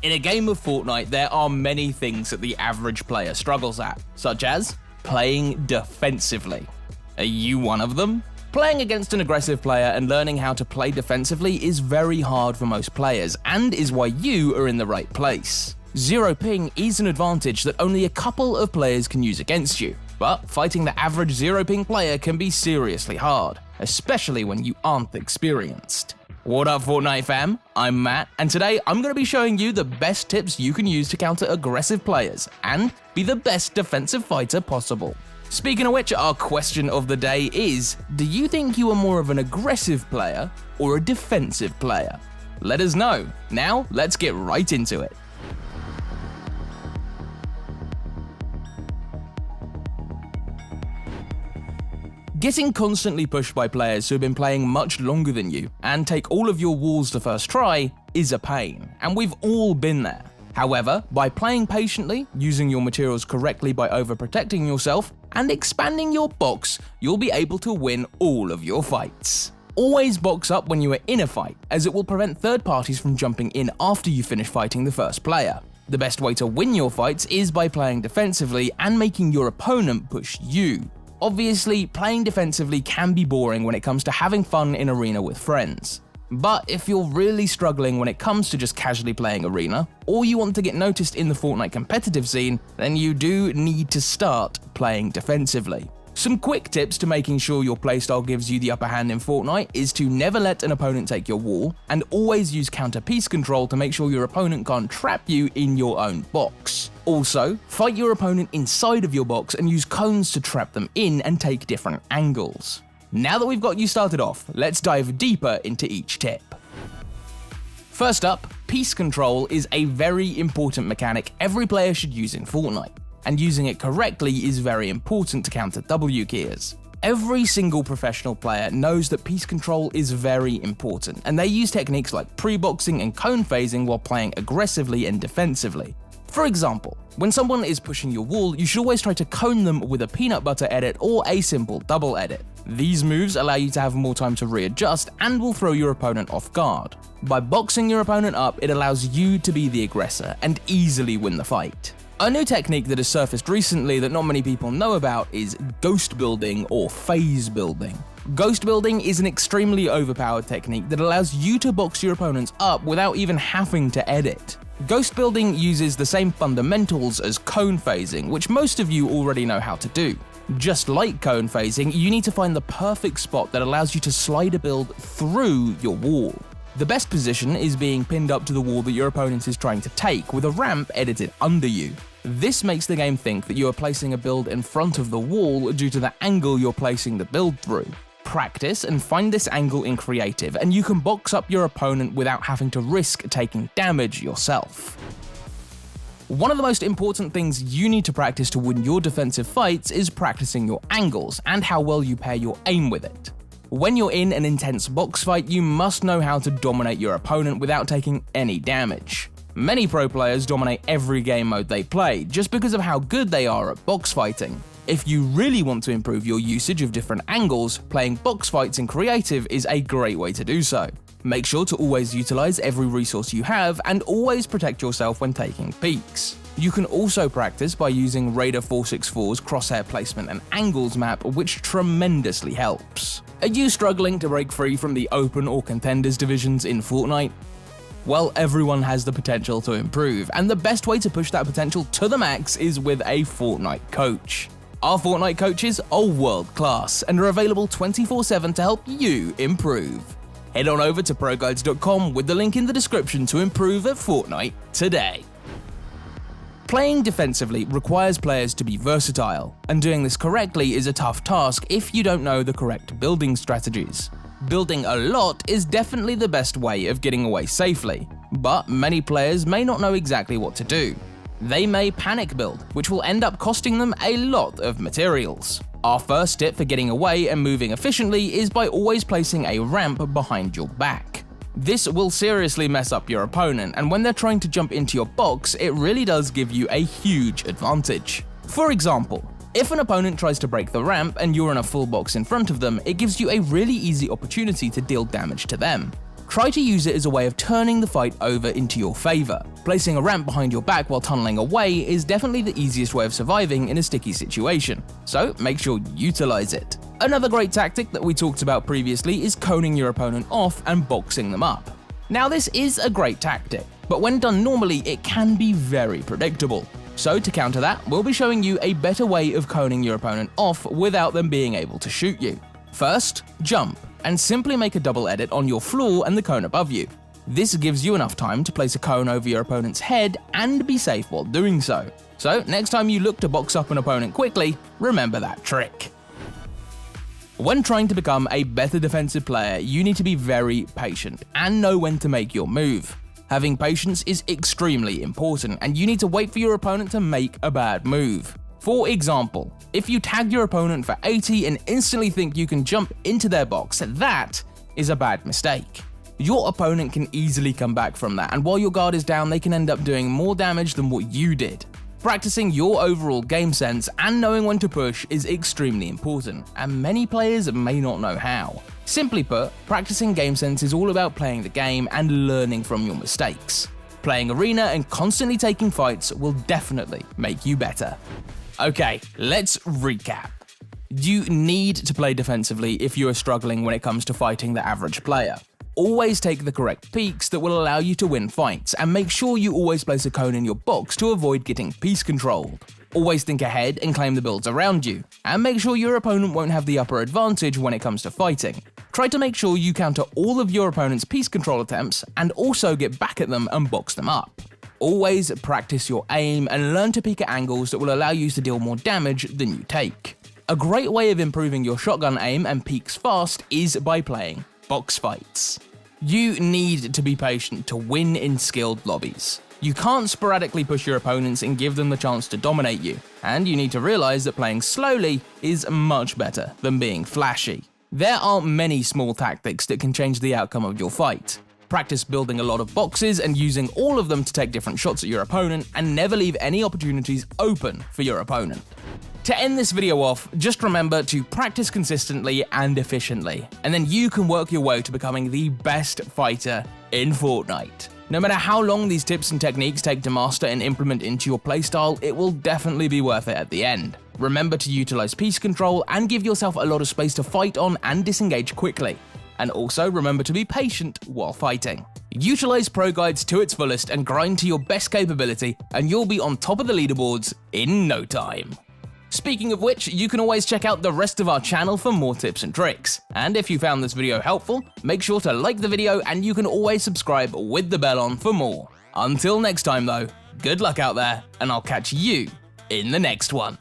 In a game of Fortnite, there are many things that the average player struggles at, such as playing defensively. Are you one of them? Playing against an aggressive player and learning how to play defensively is very hard for most players, and is why you are in the right place. Zero ping is an advantage that only a couple of players can use against you, but fighting the average zero ping player can be seriously hard, especially when you aren't experienced. What up, Fortnite fam? I'm Matt, and today I'm going to be showing you the best tips you can use to counter aggressive players and be the best defensive fighter possible. Speaking of which, our question of the day is, do you think you are more of an aggressive player or a defensive player? Let us know. Now, let's get right into it. Getting constantly pushed by players who have been playing much longer than you and take all of your walls the first try is a pain, and we've all been there. However, by playing patiently, using your materials correctly by overprotecting yourself, and expanding your box, you'll be able to win all of your fights. Always box up when you are in a fight, as it will prevent third parties from jumping in after you finish fighting the first player. The best way to win your fights is by playing defensively and making your opponent push you. Obviously, playing defensively can be boring when it comes to having fun in Arena with friends. But if you're really struggling when it comes to just casually playing Arena, or you want to get noticed in the Fortnite competitive scene, then you do need to start playing defensively. Some quick tips to making sure your playstyle gives you the upper hand in Fortnite is to never let an opponent take your wall, and always use counter piece control to make sure your opponent can't trap you in your own box. Also, fight your opponent inside of your box and use cones to trap them in and take different angles. Now that we've got you started off, let's dive deeper into each tip. First up, piece control is a very important mechanic every player should use in Fortnite, and using it correctly is very important to counter W keys. Every single professional player knows that piece control is very important, and they use techniques like pre-boxing and cone phasing while playing aggressively and defensively. For example, when someone is pushing your wall, you should always try to cone them with a peanut butter edit or a simple double edit. These moves allow you to have more time to readjust and will throw your opponent off guard. By boxing your opponent up, it allows you to be the aggressor and easily win the fight. A new technique that has surfaced recently that not many people know about is ghost building or phase building. Ghost building is an extremely overpowered technique that allows you to box your opponents up without even having to edit. Ghost building uses the same fundamentals as cone phasing, which most of you already know how to do. Just like cone phasing, you need to find the perfect spot that allows you to slide a build through your wall. The best position is being pinned up to the wall that your opponent is trying to take, with a ramp edited under you. This makes the game think that you are placing a build in front of the wall due to the angle you're placing the build through. Practice and find this angle in creative, and you can box up your opponent without having to risk taking damage yourself. One of the most important things you need to practice to win your defensive fights is practicing your angles and how well you pair your aim with it. When you're in an intense box fight, you must know how to dominate your opponent without taking any damage. Many pro players dominate every game mode they play just because of how good they are at box fighting. If you really want to improve your usage of different angles, playing box fights in creative is a great way to do so. Make sure to always utilize every resource you have and always protect yourself when taking peeks. You can also practice by using Raider 464's crosshair placement and angles map, which tremendously helps. Are you struggling to break free from the open or contenders divisions in Fortnite? Well, everyone has the potential to improve, and the best way to push that potential to the max is with a Fortnite coach. Our Fortnite coaches are world class and are available 24/7 to help you improve. Head on over to ProGuides.com with the link in the description to improve at Fortnite today. Playing defensively requires players to be versatile, and doing this correctly is a tough task if you don't know the correct building strategies. Building a lot is definitely the best way of getting away safely, but many players may not know exactly what to do. They may panic build, which will end up costing them a lot of materials. Our first tip for getting away and moving efficiently is by always placing a ramp behind your back. This will seriously mess up your opponent, and when they're trying to jump into your box, it really does give you a huge advantage. For example, if an opponent tries to break the ramp and you're in a full box in front of them, it gives you a really easy opportunity to deal damage to them. Try to use it as a way of turning the fight over into your favour. Placing a ramp behind your back while tunneling away is definitely the easiest way of surviving in a sticky situation, so make sure you utilise it. Another great tactic that we talked about previously is coning your opponent off and boxing them up. Now this is a great tactic, but when done normally it can be very predictable. So to counter that, we'll be showing you a better way of coning your opponent off without them being able to shoot you. First, jump, and simply make a double edit on your floor and the cone above you. This gives you enough time to place a cone over your opponent's head and be safe while doing so. So next time you look to box up an opponent quickly, remember that trick. When trying to become a better defensive player, you need to be very patient and know when to make your move. Having patience is extremely important, and you need to wait for your opponent to make a bad move. For example, if you tag your opponent for 80 and instantly think you can jump into their box, that is a bad mistake. Your opponent can easily come back from that, and while your guard is down, they can end up doing more damage than what you did. Practicing your overall game sense and knowing when to push is extremely important, and many players may not know how. Simply put, practicing game sense is all about playing the game and learning from your mistakes. Playing arena and constantly taking fights will definitely make you better. Okay, let's recap. You need to play defensively if you are struggling when it comes to fighting the average player. Always take the correct peeks that will allow you to win fights, and make sure you always place a cone in your box to avoid getting piece controlled. Always think ahead and claim the builds around you, and make sure your opponent won't have the upper advantage when it comes to fighting. Try to make sure you counter all of your opponent's piece control attempts and also get back at them and box them up. Always practice your aim and learn to peek at angles that will allow you to deal more damage than you take. A great way of improving your shotgun aim and peeks fast is by playing box fights. You need to be patient to win in skilled lobbies. You can't sporadically push your opponents and give them the chance to dominate you, and you need to realize that playing slowly is much better than being flashy. There are many small tactics that can change the outcome of your fight. Practice building a lot of boxes and using all of them to take different shots at your opponent, and never leave any opportunities open for your opponent. To end this video off, just remember to practice consistently and efficiently, and then you can work your way to becoming the best fighter in Fortnite. No matter how long these tips and techniques take to master and implement into your playstyle, it will definitely be worth it at the end. Remember to utilize piece control and give yourself a lot of space to fight on and disengage quickly. And also remember to be patient while fighting. Utilize pro guides to its fullest and grind to your best capability, and you'll be on top of the leaderboards in no time. Speaking of which, you can always check out the rest of our channel for more tips and tricks. And if you found this video helpful, make sure to like the video, and you can always subscribe with the bell on for more. Until next time though, good luck out there, and I'll catch you in the next one.